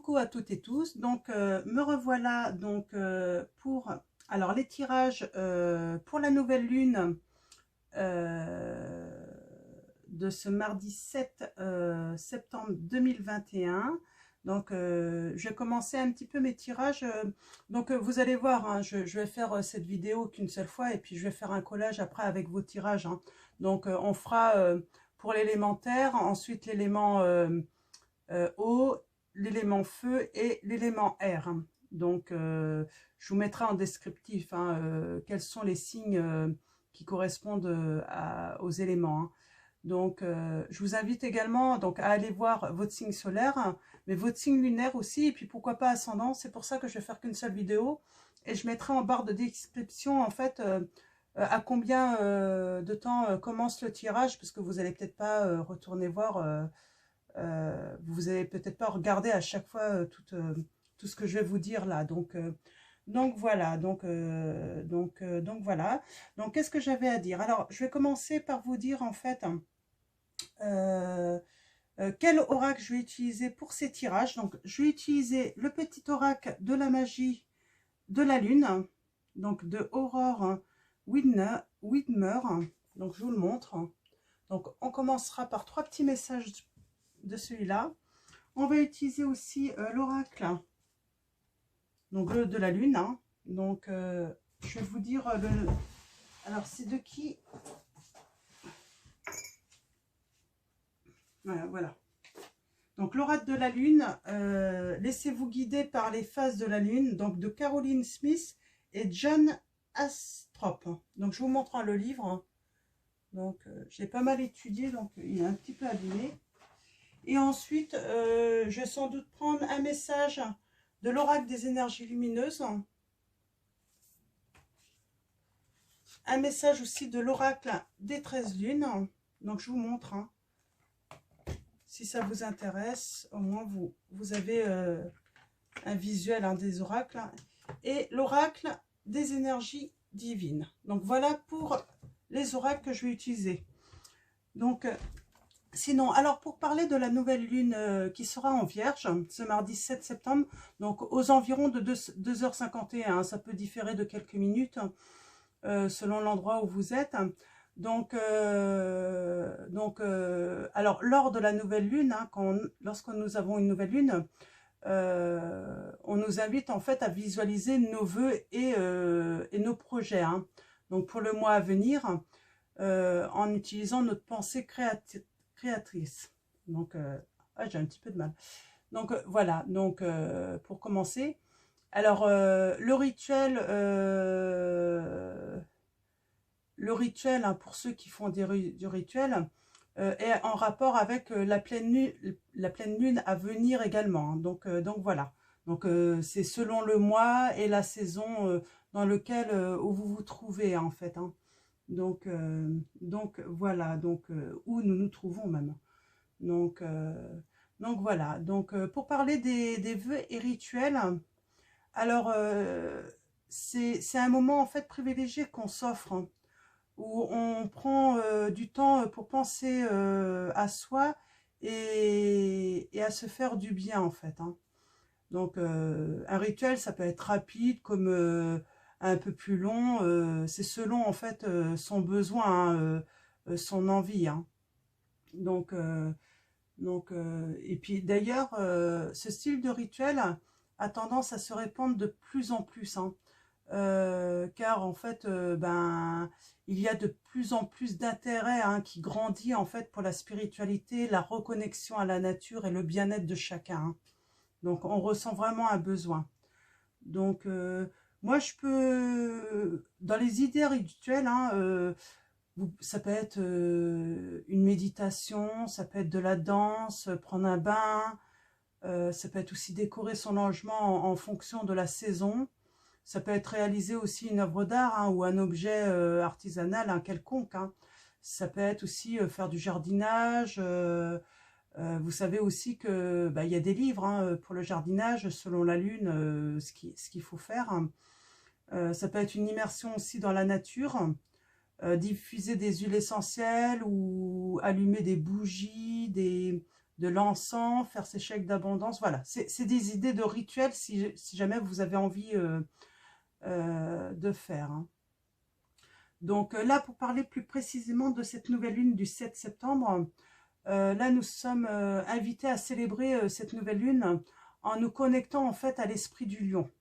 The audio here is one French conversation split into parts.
Coucou à toutes et tous, donc me revoilà donc pour alors les tirages pour la nouvelle lune de ce mardi 7 septembre 2021. Donc je vais commencer un petit peu mes tirages, donc vous allez voir, hein, je vais faire cette vidéo qu'une seule fois et puis je vais faire un collage après avec vos tirages, hein. Donc on fera pour l'élémentaire, ensuite l'élément eau, l'élément feu et l'élément air. Donc, je vous mettrai en descriptif, hein, quels sont les signes qui correspondent aux éléments, hein. Donc, je vous invite également donc, à aller voir votre signe solaire, hein, mais votre signe lunaire aussi, et puis pourquoi pas ascendant. C'est pour ça que je vais faire qu'une seule vidéo. Et je mettrai en barre de description, en fait, à combien de temps commence le tirage, parce que vous n'allez peut-être pas retourner voir vous allez peut-être pas regarder à chaque fois tout ce que je vais vous dire là. Donc voilà, donc voilà. Donc qu'est-ce que j'avais à dire? Alors je vais commencer par vous dire en fait euh, quel oracle je vais utiliser pour ces tirages. Donc je vais utiliser le petit oracle de la magie de la lune, donc de Aurore Widmer. Donc je vous le montre. Donc on commencera par trois petits messages de celui-là. On va utiliser aussi l'oracle donc de la lune, hein. Donc je vais vous dire alors c'est de qui? Voilà. Donc l'oracle de la lune, laissez-vous guider par les phases de la lune, donc de Caroline Smith et John Astrop. Donc je vous montre le livre. Donc je l'ai pas mal étudié, donc il est un petit peu abîmé. Et ensuite, je vais sans doute prendre un message de l'oracle des énergies lumineuses. Un message aussi de l'oracle des 13 lunes. Donc, je vous montre. Hein. Si ça vous intéresse, au moins vous avez un visuel, hein, des oracles. Et l'oracle des énergies divines. Donc, voilà pour les oracles que je vais utiliser. Donc, sinon, alors pour parler de la nouvelle lune qui sera en Vierge, ce mardi 7 septembre, donc aux environs de 2h51, ça peut différer de quelques minutes selon l'endroit où vous êtes. Donc alors lors de la nouvelle lune, hein, lorsque nous avons une nouvelle lune, on nous invite en fait à visualiser nos vœux et nos projets, hein. Donc pour le mois à venir, en utilisant notre pensée créatrice. Donc, j'ai un petit peu de mal. Donc, voilà. Donc, pour commencer, alors, le rituel, hein, pour ceux qui font du rituel, est en rapport avec la pleine lune à venir également, hein. Donc voilà. Donc, c'est selon le mois et la saison dans lequel où vous vous trouvez, hein, en fait, hein. Donc voilà, où nous nous trouvons même. Donc, voilà. Donc pour parler des vœux et rituels, alors c'est un moment en fait privilégié qu'on s'offre, hein, où on prend du temps pour penser à soi et à se faire du bien en fait, hein. Donc un rituel, ça peut être rapide comme un peu plus long, c'est selon en fait son besoin, hein, son envie, hein. Donc, et puis d'ailleurs, ce style de rituel a tendance à se répandre de plus en plus, hein, car en fait, il y a de plus en plus d'intérêt, hein, qui grandit en fait pour la spiritualité, la reconnexion à la nature et le bien-être de chacun, hein. Donc, on ressent vraiment un besoin. Donc, moi, je peux, dans les idées rituelles, hein, ça peut être une méditation, ça peut être de la danse, prendre un bain, ça peut être aussi décorer son logement en fonction de la saison. Ça peut être réaliser aussi une œuvre d'art, hein, ou un objet artisanal, un quelconque, hein. Ça peut être aussi faire du jardinage. Vous savez aussi que il y a des livres, hein, pour le jardinage selon la lune, ce qu'il faut faire, hein. Ça peut être une immersion aussi dans la nature, diffuser des huiles essentielles ou allumer des bougies, de l'encens, faire ses chèques d'abondance. Voilà, c'est des idées de rituels si jamais vous avez envie de faire. Hein. Donc là, pour parler plus précisément de cette nouvelle lune du 7 septembre, là, nous sommes invités à célébrer cette nouvelle lune en nous connectant en fait à l'esprit du lion.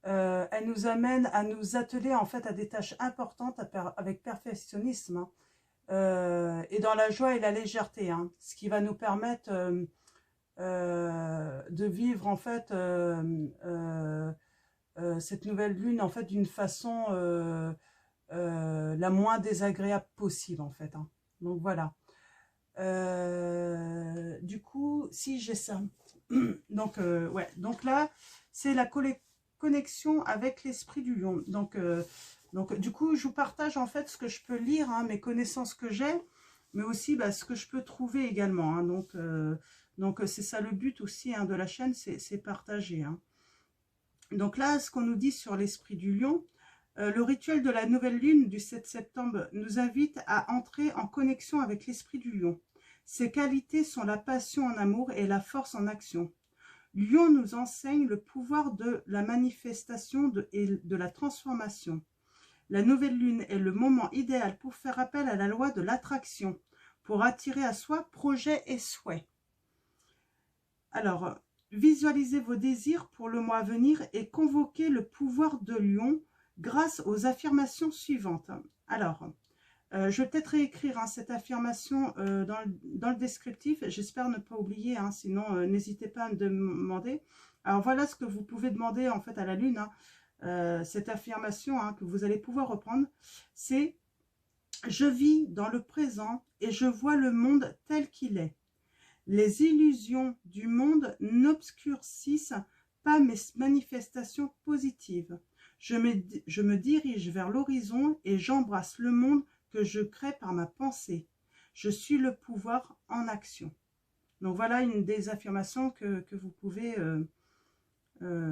Elle nous amène à nous atteler en fait à des tâches importantes avec perfectionnisme hein, et dans la joie et la légèreté, hein, ce qui va nous permettre de vivre en fait cette nouvelle lune en fait d'une façon la moins désagréable possible en fait. Hein. Donc voilà. Du coup, si j'ai ça. Donc ouais. Donc là, c'est la connexion avec l'esprit du lion. Donc du coup, je vous partage en fait ce que je peux lire, hein, mes connaissances que j'ai, mais aussi bah, ce que je peux trouver également. Hein. Donc c'est ça le but aussi hein, de la chaîne, c'est partager. Hein. Donc là, ce qu'on nous dit sur l'esprit du lion, le rituel de la nouvelle lune du 7 septembre nous invite à entrer en connexion avec l'esprit du lion. Ses qualités sont la passion en amour et la force en action. Lion nous enseigne le pouvoir de la manifestation et de la transformation. La nouvelle lune est le moment idéal pour faire appel à la loi de l'attraction, pour attirer à soi projets et souhaits. Alors, visualisez vos désirs pour le mois à venir et convoquez le pouvoir de Lion grâce aux affirmations suivantes. Alors, je vais peut-être réécrire hein, cette affirmation dans le descriptif. J'espère ne pas oublier, hein, sinon n'hésitez pas à me demander. Alors voilà ce que vous pouvez demander en fait à la lune. Hein. Cette affirmation hein, que vous allez pouvoir reprendre, c'est « Je vis dans le présent et je vois le monde tel qu'il est. Les illusions du monde n'obscurcissent pas mes manifestations positives. Je me dirige vers l'horizon et j'embrasse le monde que je crée par ma pensée. Je suis le pouvoir en action. » Donc voilà une des affirmations que vous pouvez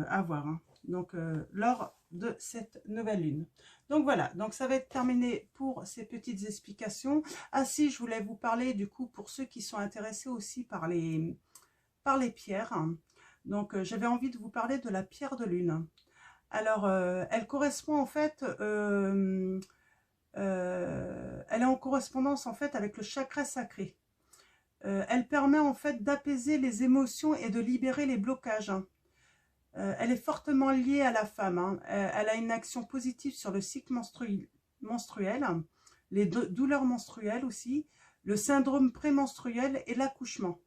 avoir. Hein. Donc lors de cette nouvelle lune. Donc voilà, donc ça va être terminé pour ces petites explications. Ah si, je voulais vous parler du coup pour ceux qui sont intéressés aussi par les pierres. Donc j'avais envie de vous parler de la pierre de lune. Alors elle correspond en fait, elle est en correspondance en fait avec le chakra sacré. Elle permet en fait d'apaiser les émotions et de libérer les blocages. Elle est fortement liée à la femme. Hein. Elle a une action positive sur le cycle menstruel, les douleurs menstruelles aussi, le syndrome prémenstruel et l'accouchement.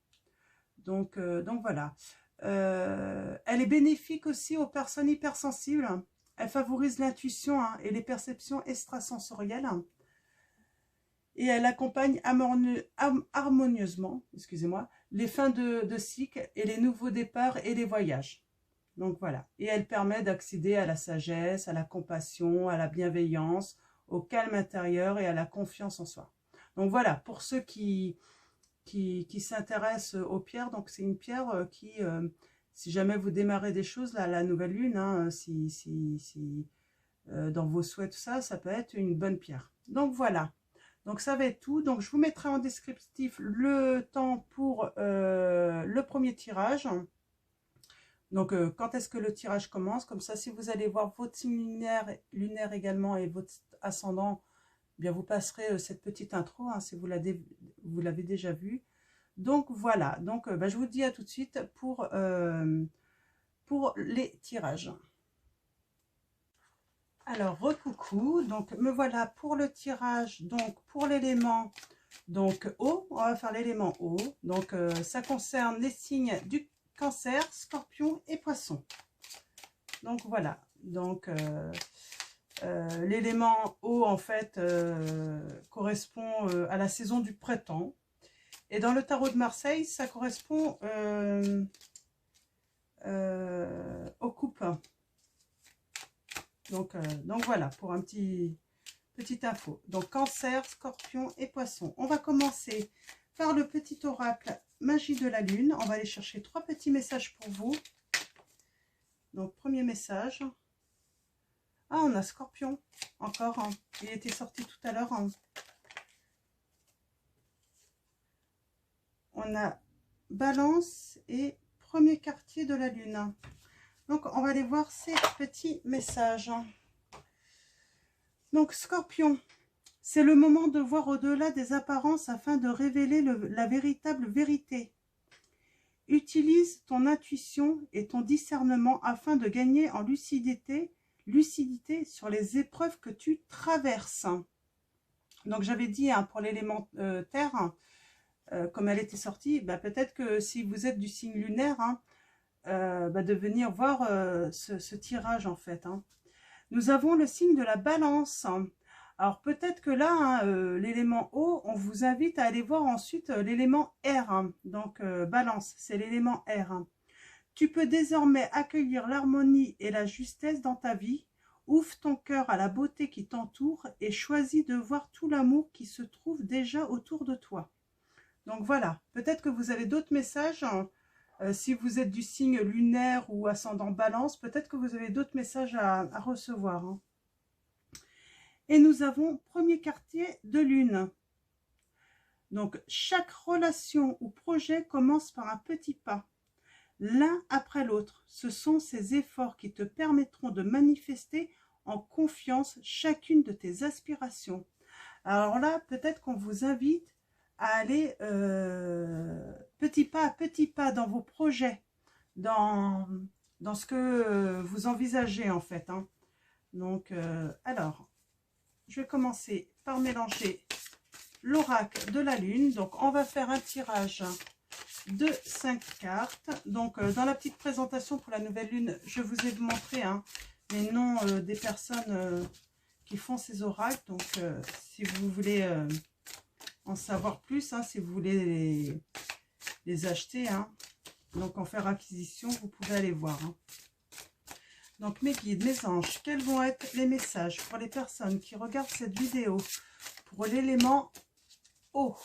Donc voilà. Elle est bénéfique aussi aux personnes hypersensibles. Elle favorise l'intuition hein, et les perceptions extrasensorielles. Et elle accompagne harmonieusement, excusez-moi, les fins de cycle et les nouveaux départs et les voyages. Donc voilà, et elle permet d'accéder à la sagesse, à la compassion, à la bienveillance, au calme intérieur et à la confiance en soi. Donc voilà, pour ceux qui s'intéressent aux pierres, donc c'est une pierre qui, si jamais vous démarrez des choses, là, la nouvelle lune, hein, dans vos souhaits, tout ça, ça peut être une bonne pierre. Donc voilà, donc ça va être tout. Donc je vous mettrai en descriptif le temps pour le premier tirage. Donc, quand est-ce que le tirage commence? Comme ça, si vous allez voir votre signe lunaire également et votre ascendant, eh bien vous passerez cette petite intro, hein, si vous l'avez déjà vu. Donc, voilà. Donc, je vous dis à tout de suite pour les tirages. Alors, recoucou. Donc, me voilà pour le tirage. Donc, pour l'élément eau, on va faire l'élément eau. Donc, ça concerne les signes du Cancer, Scorpion et Poisson. Donc voilà, donc l'élément eau en fait correspond à la saison du printemps. Et dans le tarot de Marseille, ça correspond aux coupes. Donc voilà, pour un petite info. Donc Cancer, Scorpion et Poisson. On va commencer par le petit oracle Magie de la Lune. On va aller chercher 3 petits messages pour vous. Donc, premier message. Ah, on a Scorpion. Encore. Hein. Il était sorti tout à l'heure. Hein. On a Balance et premier quartier de la Lune. Donc, on va aller voir ces petits messages. Donc, Scorpion, c'est le moment de voir au-delà des apparences afin de révéler la véritable vérité. Utilise ton intuition et ton discernement afin de gagner en lucidité sur les épreuves que tu traverses. Donc, j'avais dit hein, pour l'élément terre, comme elle était sortie, bah, peut-être que si vous êtes du signe lunaire, hein, de venir voir ce tirage en fait. Hein. Nous avons le signe de la balance. Alors peut-être que là, hein, l'élément eau, on vous invite à aller voir ensuite l'élément air. Hein. Donc balance, c'est l'élément air. Hein. Tu peux désormais accueillir l'harmonie et la justesse dans ta vie. Ouvre ton cœur à la beauté qui t'entoure et choisis de voir tout l'amour qui se trouve déjà autour de toi. Donc voilà, peut-être que vous avez d'autres messages. Hein. Si vous êtes du signe lunaire ou ascendant balance, peut-être que vous avez d'autres messages à recevoir. Hein. Et nous avons premier quartier de lune. Donc, chaque relation ou projet commence par un petit pas, l'un après l'autre. Ce sont ces efforts qui te permettront de manifester en confiance chacune de tes aspirations. Alors là, peut-être qu'on vous invite à aller petit pas dans vos projets, dans ce que vous envisagez en fait. Hein. Donc, alors, je vais commencer par mélanger l'oracle de la lune. Donc, on va faire un tirage de 5 cartes. Donc, dans la petite présentation pour la nouvelle lune, je vous ai montré hein, les noms des personnes qui font ces oracles. Donc, si vous voulez en savoir plus, hein, si vous voulez les acheter, hein, donc en faire acquisition, vous pouvez aller voir. Hein. Donc mes guides, mes anges, quels vont être les messages pour les personnes qui regardent cette vidéo pour l'élément eau?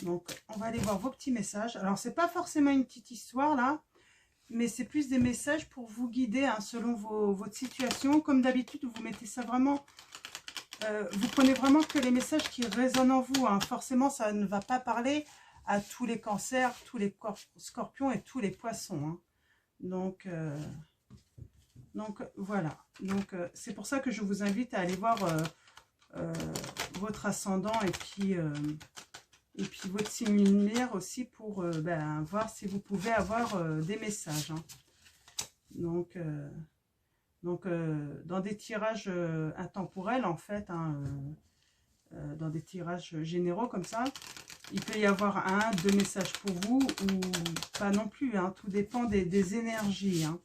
Donc on va aller voir vos petits messages. Alors c'est pas forcément une petite histoire là, mais c'est plus des messages pour vous guider hein, selon votre situation. Comme d'habitude, vous mettez ça vraiment... vous prenez vraiment que les messages qui résonnent en vous. Hein. Forcément, ça ne va pas parler à tous les cancers, tous les scorpions et tous les poissons. Hein. Donc voilà. Donc c'est pour ça que je vous invite à aller voir votre ascendant et puis votre signe lunaire aussi pour voir si vous pouvez avoir des messages. Hein. Donc dans des tirages intemporels en fait, hein, dans des tirages généraux comme ça, il peut y avoir 1, 2 messages pour vous ou pas non plus. Hein, tout dépend des énergies. Hein.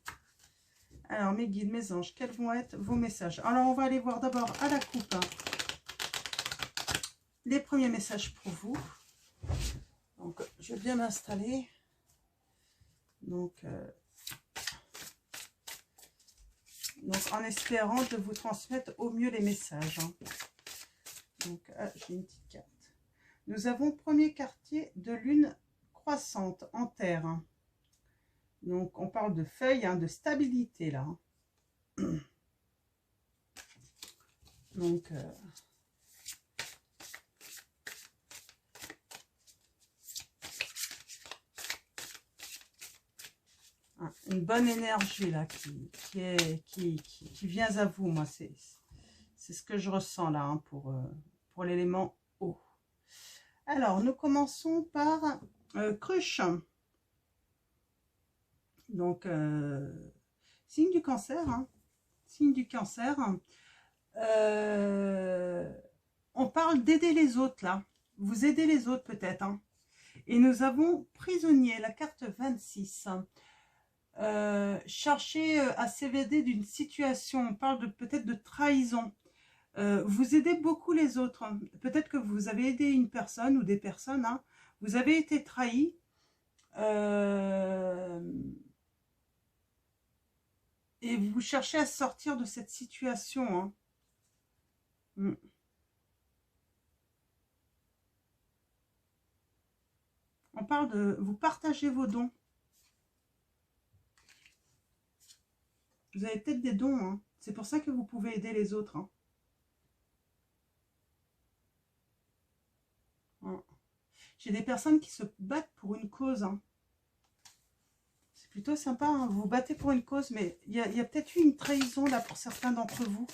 Alors mes guides, mes anges, quels vont être vos messages? Alors on va aller voir d'abord à la coupe hein, les premiers messages pour vous. Donc je vais bien m'installer. Donc en espérant de vous transmettre au mieux les messages. Hein. Donc j'ai une petite carte. Nous avons premier quartier de lune croissante en terre. Hein. Donc on parle de feuilles, hein, de stabilité là. Hein. Donc une bonne énergie là qui vient à vous. Moi c'est ce que je ressens là hein, pour l'élément eau. Alors nous commençons par cruche. Donc signe du cancer. Hein, signe du cancer. On parle d'aider les autres là. Vous aidez les autres peut-être. Hein. Et nous avons prisonnier, la carte 26. Chercher à s'évader d'une situation. On parle peut-être de trahison. Vous aidez beaucoup les autres. Hein. Peut-être que vous avez aidé une personne ou des personnes. Hein. Vous avez été trahi. Et vous cherchez à sortir de cette situation. Hein. On parle de vous partager vos dons. Vous avez peut-être des dons. Hein. C'est pour ça que vous pouvez aider les autres. Hein. J'ai des personnes qui se battent pour une cause. Hein. C'est plutôt sympa, hein. Vous vous battez pour une cause, mais il y a peut-être eu une trahison là pour certains d'entre vous.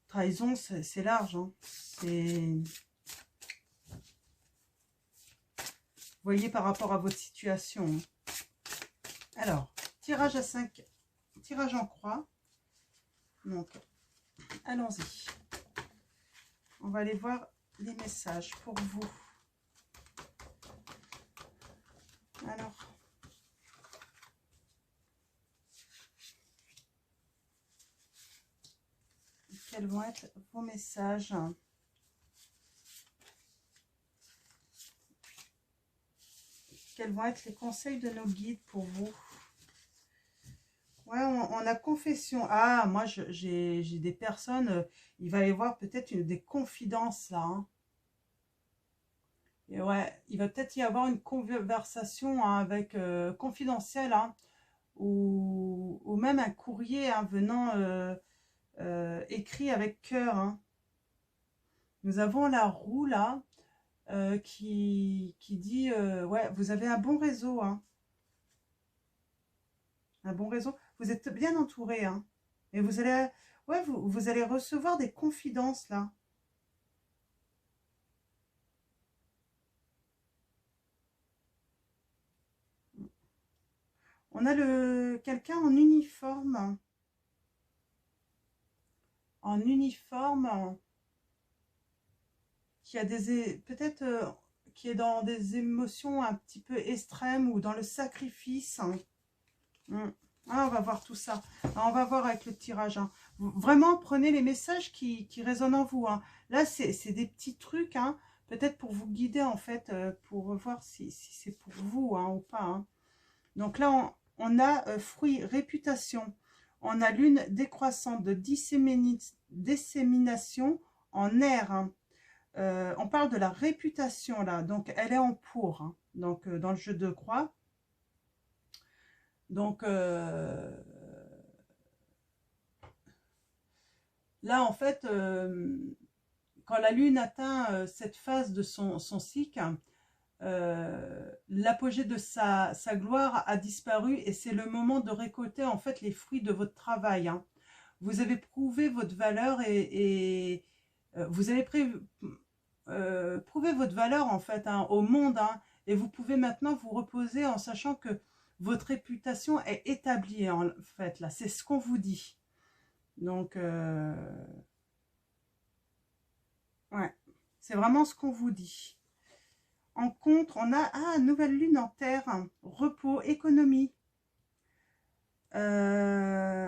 Trahison, c'est large. Hein. C'est... Vous voyez par rapport à votre situation. Hein. Alors, tirage à 5, tirage en croix. Donc, allons-y. On va aller voir les messages pour vous. Alors, quels vont être vos messages? Quels vont être les conseils de nos guides pour vous? Ouais, on a confession. Ah, moi, j'ai des personnes, il va y avoir peut-être des confidences là. Hein. Et ouais, il va peut-être y avoir une conversation hein, avec confidentielle hein, ou même un courrier hein, venant écrit avec cœur. Hein. Nous avons la roue là qui dit ouais, vous avez un bon réseau. Hein. Un bon réseau. Vous êtes bien entouré. Hein. Et vous allez, ouais, vous allez recevoir des confidences là. On a quelqu'un en uniforme. En uniforme. Qui a peut-être qui est dans des émotions un petit peu extrêmes ou dans le sacrifice. Ah, on va voir tout ça. Alors, on va voir avec le tirage. Hein. Vraiment, prenez les messages qui résonnent en vous. Hein. Là, c'est des petits trucs, hein, peut-être pour vous guider, en fait, pour voir si c'est pour vous hein, ou pas. Hein. Donc là, on a fruit, réputation. On a lune décroissante de dissémination en air. Hein. On parle de la réputation, là. Donc, elle est en pour. Hein. Donc, dans le jeu de croix. Donc, là, en fait, quand la lune atteint cette phase de son cycle, l'apogée de sa gloire a disparu et c'est le moment de récolter, en fait, les fruits de votre travail. Hein. Vous avez prouvé votre valeur et vous avez prouvé votre valeur, en fait, hein, au monde. Hein, et vous pouvez maintenant vous reposer en sachant que votre réputation est établie, en fait, là. C'est ce qu'on vous dit. Donc, ouais, c'est vraiment ce qu'on vous dit. En contre, on a nouvelle lune en terre, hein, repos, économie. Là,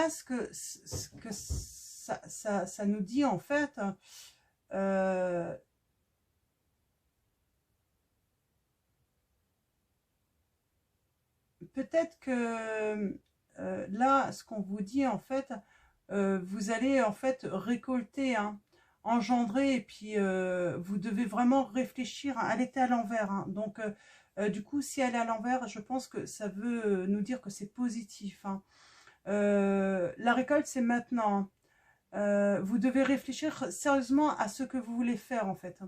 ce que ça nous dit, en fait, peut-être que là, ce qu'on vous dit, en fait, vous allez en fait récolter, hein, engendrer, et puis vous devez vraiment réfléchir. Hein, elle était à l'envers. Hein, donc, du coup, si elle est à l'envers, je pense que ça veut nous dire que c'est positif. Hein. La récolte, c'est maintenant. Vous devez réfléchir sérieusement à ce que vous voulez faire, en fait.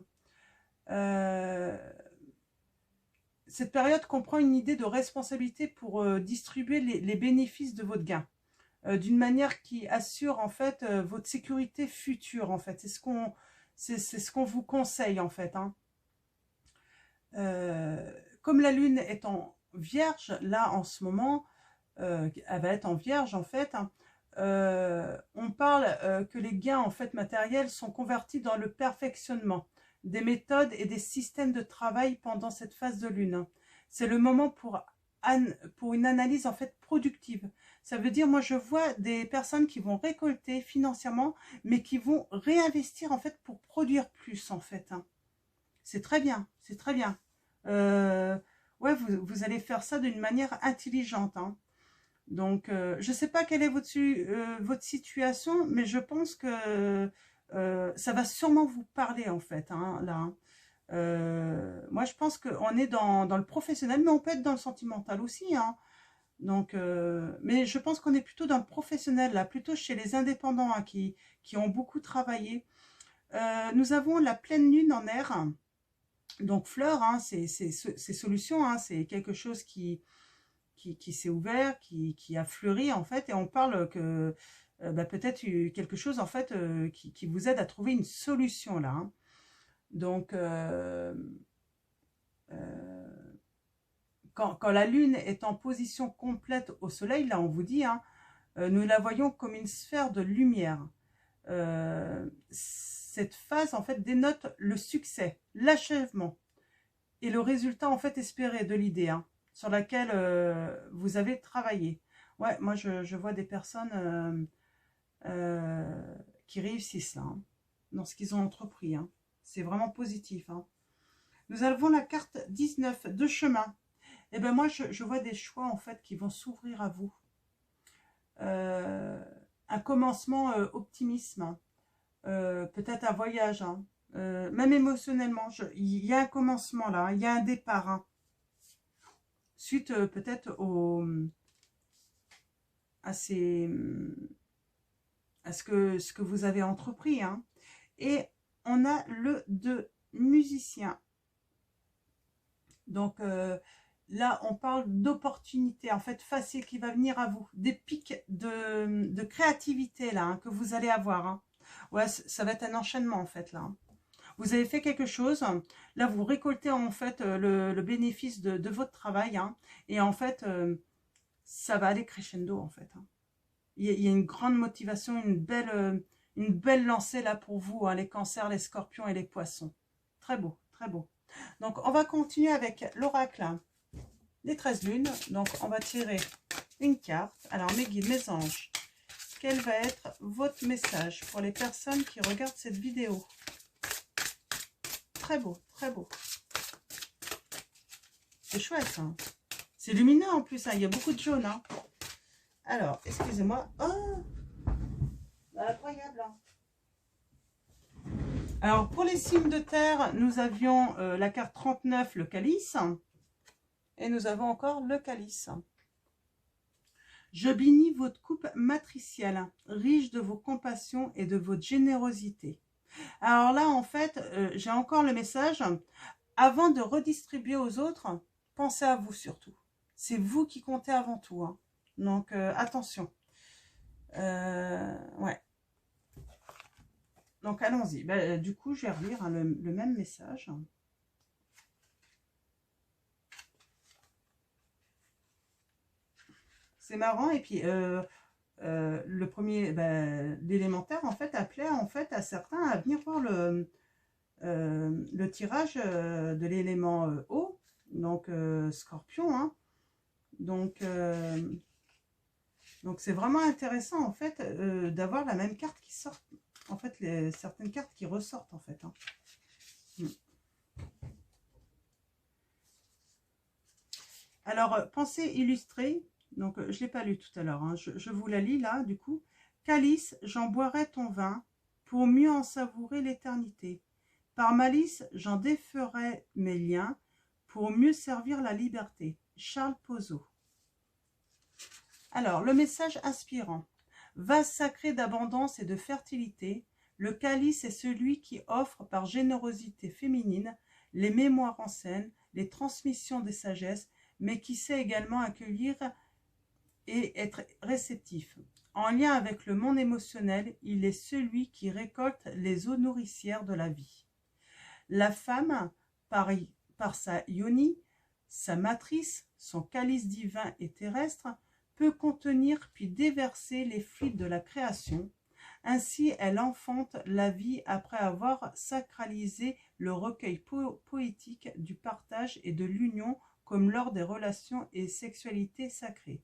Cette période comprend une idée de responsabilité pour distribuer les bénéfices de votre gain d'une manière qui assure en fait votre sécurité future. En fait, c'est ce qu'on vous conseille en fait. Hein. Comme la lune est en Vierge là en ce moment, elle va être en Vierge en fait. Hein, on parle que les gains en fait matériels sont convertis dans le perfectionnement des méthodes et des systèmes de travail pendant cette phase de lune. C'est le moment pour une analyse en fait productive. Ça veut dire, moi je vois des personnes qui vont récolter financièrement, mais qui vont réinvestir en fait pour produire plus en fait. Hein. C'est très bien, c'est très bien. Ouais, vous allez faire ça d'une manière intelligente. Hein. Donc, je ne sais pas quelle est votre situation, mais je pense que ça va sûrement vous parler en fait, hein, là. Moi, je pense qu'on est dans le professionnel, mais on peut être dans le sentimental aussi. Hein. Donc, mais je pense qu'on est plutôt dans le professionnel, là, plutôt chez les indépendants, hein, qui ont beaucoup travaillé. Nous avons la pleine lune en air, donc fleur, hein, c'est solution, hein, c'est quelque chose qui s'est ouvert, qui a fleuri en fait, et on parle que bah, peut-être quelque chose en fait qui vous aide à trouver une solution là, hein. Donc, quand la lune est en position complète au soleil, là on vous dit, hein, nous la voyons comme une sphère de lumière. Cette phase en fait dénote le succès, l'achèvement et le résultat en fait espéré de l'idée, hein, sur laquelle vous avez travaillé. Ouais, moi je vois des personnes qui réussissent là, hein, dans ce qu'ils ont entrepris, hein. C'est vraiment positif, hein. Nous avons la carte 19 de chemin. Et ben moi je vois des choix en fait qui vont s'ouvrir à vous. Euh, un commencement optimisme, peut-être un voyage, hein. Même émotionnellement, il y a un commencement là, hein, il y a un départ, hein, suite peut-être à ce que vous avez entrepris, hein. Et on a le de musicien. Donc là, on parle d'opportunités, en fait, facile qui va venir à vous. Des pics de créativité, là, hein, que vous allez avoir, hein. Ouais, ça va être un enchaînement, en fait, là, hein. Vous avez fait quelque chose, là, vous récoltez, en fait, le bénéfice de votre travail, hein, et en fait, ça va aller crescendo, en fait, hein. Il y a une grande motivation, une belle lancée, là, pour vous, hein, les cancers, les scorpions et les poissons. Très beau, très beau. Donc, on va continuer avec l'oracle des 13 lunes. Donc, on va tirer une carte. Alors, mes guides, mes anges, quel va être votre message pour les personnes qui regardent cette vidéo? Très beau, très beau. C'est chouette, hein. C'est lumineux en plus, hein. Il y a beaucoup de jaune, hein. Alors, excusez-moi. Oh, incroyable, hein. Alors, pour les signes de terre, nous avions la carte 39, le calice. Et nous avons encore le calice. Je bénis votre couple matriciel, riche de vos compassions et de votre générosité. Alors là, en fait, j'ai encore le message. Avant de redistribuer aux autres, pensez à vous surtout. C'est vous qui comptez avant tout, hein. Donc, attention. Ouais. Donc, allons-y. Ben, du coup, je vais relire, hein, le même message. C'est marrant. Et puis, le premier, ben, l'élémentaire, en fait, appelait en fait, à certains à venir voir le tirage de l'élément eau, donc scorpion, hein. Donc, c'est vraiment intéressant, en fait, d'avoir la même carte qui sort. En fait, certaines cartes qui ressortent, en fait, hein. Alors, pensée illustrée, donc je ne l'ai pas lu tout à l'heure, hein, je vous la lis là, du coup. Calice, j'en boirai ton vin, pour mieux en savourer l'éternité. Par malice, j'en déferai mes liens, pour mieux servir la liberté. Charles Pozzo. Alors, le message inspirant. Vase sacré d'abondance et de fertilité, le calice est celui qui offre par générosité féminine les mémoires en scène, les transmissions des sagesses, mais qui sait également accueillir et être réceptif. En lien avec le monde émotionnel, il est celui qui récolte les eaux nourricières de la vie. La femme, par sa yoni, sa matrice, son calice divin et terrestre, peut contenir puis déverser les fluides de la création. Ainsi, elle enfante la vie après avoir sacralisé le recueil poétique du partage et de l'union comme lors des relations et sexualités sacrées.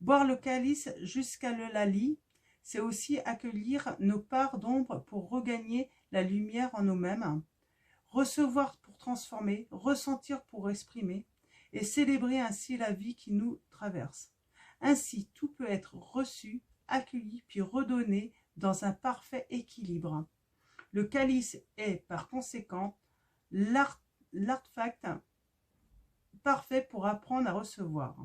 Boire le calice jusqu'à le lali, c'est aussi accueillir nos parts d'ombre pour regagner la lumière en nous-mêmes, recevoir pour transformer, ressentir pour exprimer, et célébrer ainsi la vie qui nous traverse. Ainsi, tout peut être reçu, accueilli, puis redonné dans un parfait équilibre. Le calice est, par conséquent, l'artefact parfait pour apprendre à recevoir.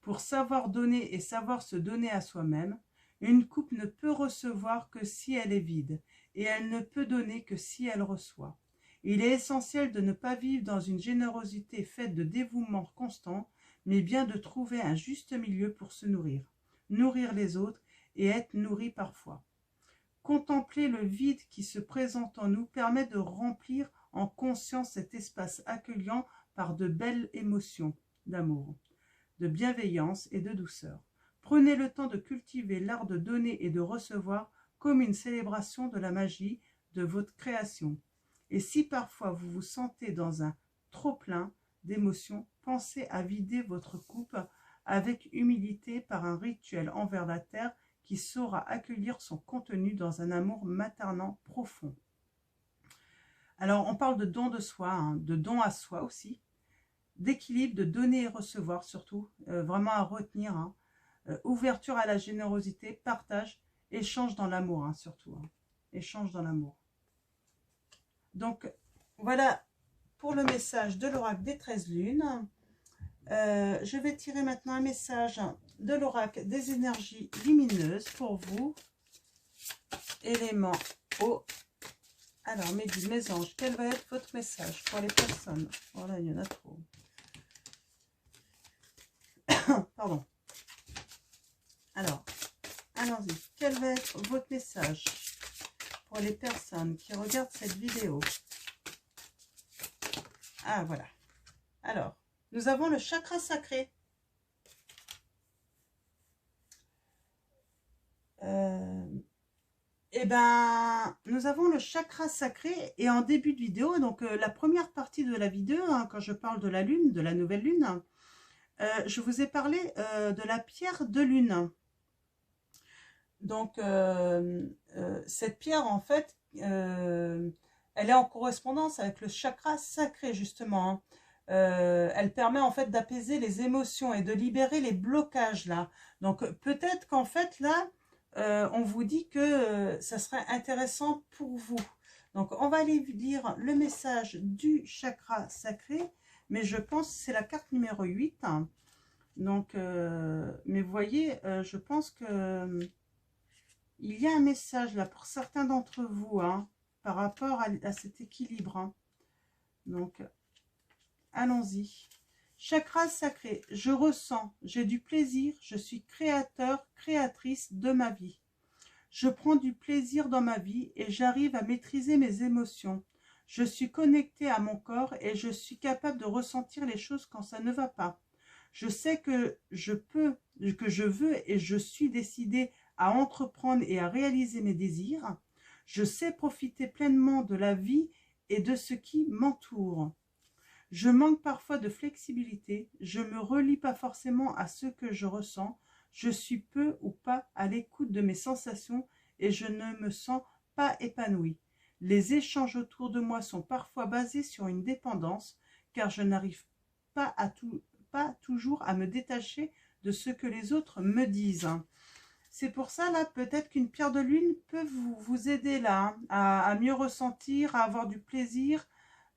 Pour savoir donner et savoir se donner à soi-même, une coupe ne peut recevoir que si elle est vide, et elle ne peut donner que si elle reçoit. Il est essentiel de ne pas vivre dans une générosité faite de dévouement constant, mais bien de trouver un juste milieu pour se nourrir, nourrir les autres et être nourri parfois. Contempler le vide qui se présente en nous permet de remplir en conscience cet espace accueillant par de belles émotions d'amour, de bienveillance et de douceur. Prenez le temps de cultiver l'art de donner et de recevoir comme une célébration de la magie de votre création. Et si parfois vous vous sentez dans un trop-plein d'émotions, pensez à vider votre coupe avec humilité par un rituel envers la terre qui saura accueillir son contenu dans un amour maternant profond. Alors, on parle de don de soi, hein, de don à soi aussi, d'équilibre, de donner et recevoir surtout, vraiment à retenir, hein, ouverture à la générosité, partage, échange dans l'amour, hein, surtout, hein, échange dans l'amour. Donc, voilà pour le message de l'oracle des 13 lunes. Je vais tirer maintenant un message de l'oracle des énergies lumineuses pour vous. Élément eau. Alors, mes guides, mes anges, quel va être votre message pour les personnes? Voilà, il y en a trop. Pardon. Alors, allons-y. Quel va être votre message pour les personnes qui regardent cette vidéo? Ah, voilà. Alors, nous avons le chakra sacré. Eh ben, nous avons le chakra sacré et en début de vidéo, donc la première partie de la vidéo, hein, quand je parle de la lune, de la nouvelle lune, je vous ai parlé de la pierre de lune. Donc, cette pierre, en fait, elle est en correspondance avec le chakra sacré, justement, hein. Elle permet en fait d'apaiser les émotions et de libérer les blocages là. Donc peut-être qu'en fait là, on vous dit que ça serait intéressant pour vous. Donc on va aller lire le message du chakra sacré, mais je pense que c'est la carte numéro 8. Hein. Donc, mais vous voyez, je pense que il y a un message là pour certains d'entre vous, hein, par rapport à cet équilibre. Hein. Donc, allons-y. Chakra sacré, je ressens, j'ai du plaisir, je suis créateur, créatrice de ma vie. Je prends du plaisir dans ma vie et j'arrive à maîtriser mes émotions. Je suis connecté à mon corps et je suis capable de ressentir les choses quand ça ne va pas. Je sais que je veux et je suis décidé à entreprendre et à réaliser mes désirs. Je sais profiter pleinement de la vie et de ce qui m'entoure. Je manque parfois de flexibilité, je ne me relie pas forcément à ce que je ressens, je suis peu ou pas à l'écoute de mes sensations et je ne me sens pas épanouie. Les échanges autour de moi sont parfois basés sur une dépendance, car je n'arrive pas toujours à me détacher de ce que les autres me disent. C'est pour ça, là, peut-être qu'une pierre de lune peut vous aider là, hein, à mieux ressentir, à avoir du plaisir,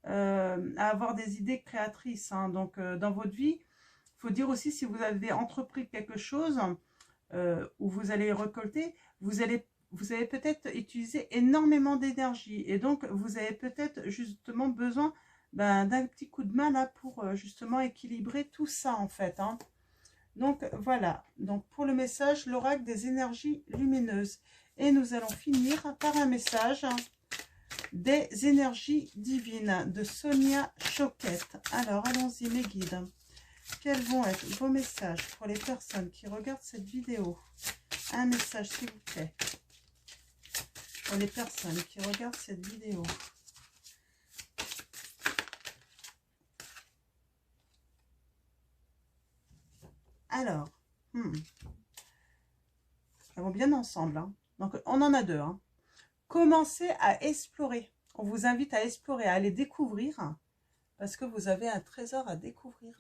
à avoir des idées créatrices. Hein. Donc, dans votre vie, il faut dire aussi si vous avez entrepris quelque chose où vous allez récolter, vous allez peut-être utiliser énormément d'énergie. Et donc, vous avez peut-être justement besoin d'un petit coup de main là pour justement équilibrer tout ça en fait. Hein. Donc, voilà. Donc, pour le message, l'oracle des énergies lumineuses. Et nous allons finir par un message des énergies divines de Sonia Choquette. Alors, allons-y mes guides. Quels vont être vos messages pour les personnes qui regardent cette vidéo? Un message s'il vous plaît. Pour les personnes qui regardent cette vidéo. Alors, elles vont bien ensemble. Hein. Donc, on en a deux. Hein. Commencez à explorer. On vous invite à explorer, à aller découvrir, parce que vous avez un trésor à découvrir.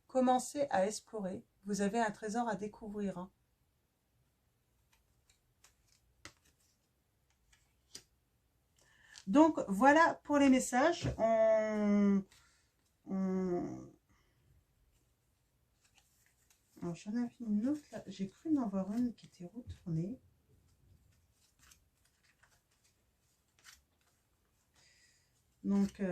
Commencez à explorer. Vous avez un trésor à découvrir. Donc, voilà pour les messages. On Alors, j'en avais une autre là. J'ai cru en avoir une qui était retournée. Donc,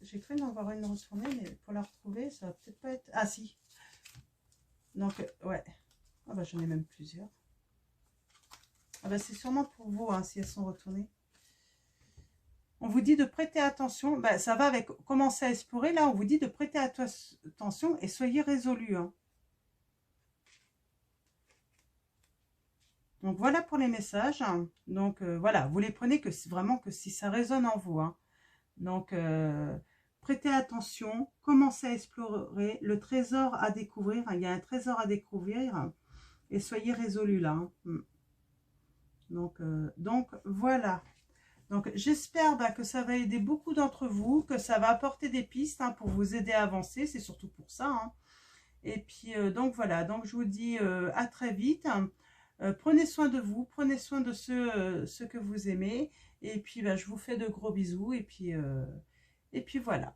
j'ai cru en avoir une retournée, mais pour la retrouver, ça va peut-être pas être... Ah, si. Donc, ouais. Ah bah, j'en ai même plusieurs. Ah bah, c'est sûrement pour vous, hein, si elles sont retournées. On vous dit de prêter attention. Bah, ça va avec commencer à explorer. Là, on vous dit de prêter attention et soyez résolus. Hein. Donc, voilà pour les messages. Donc, voilà, vous les prenez que vraiment que si ça résonne en vous. Hein. Donc, prêtez attention. Commencez à explorer. Le trésor à découvrir. Il y a un trésor à découvrir. Et soyez résolus là. Hein. Donc, voilà. Donc, j'espère que ça va aider beaucoup d'entre vous, que ça va apporter des pistes hein, pour vous aider à avancer. C'est surtout pour ça. Hein. Et puis, donc, voilà. Donc, je vous dis à très vite. Prenez soin de vous. Prenez soin de ceux que vous aimez. Et puis, je vous fais de gros bisous. Et puis voilà.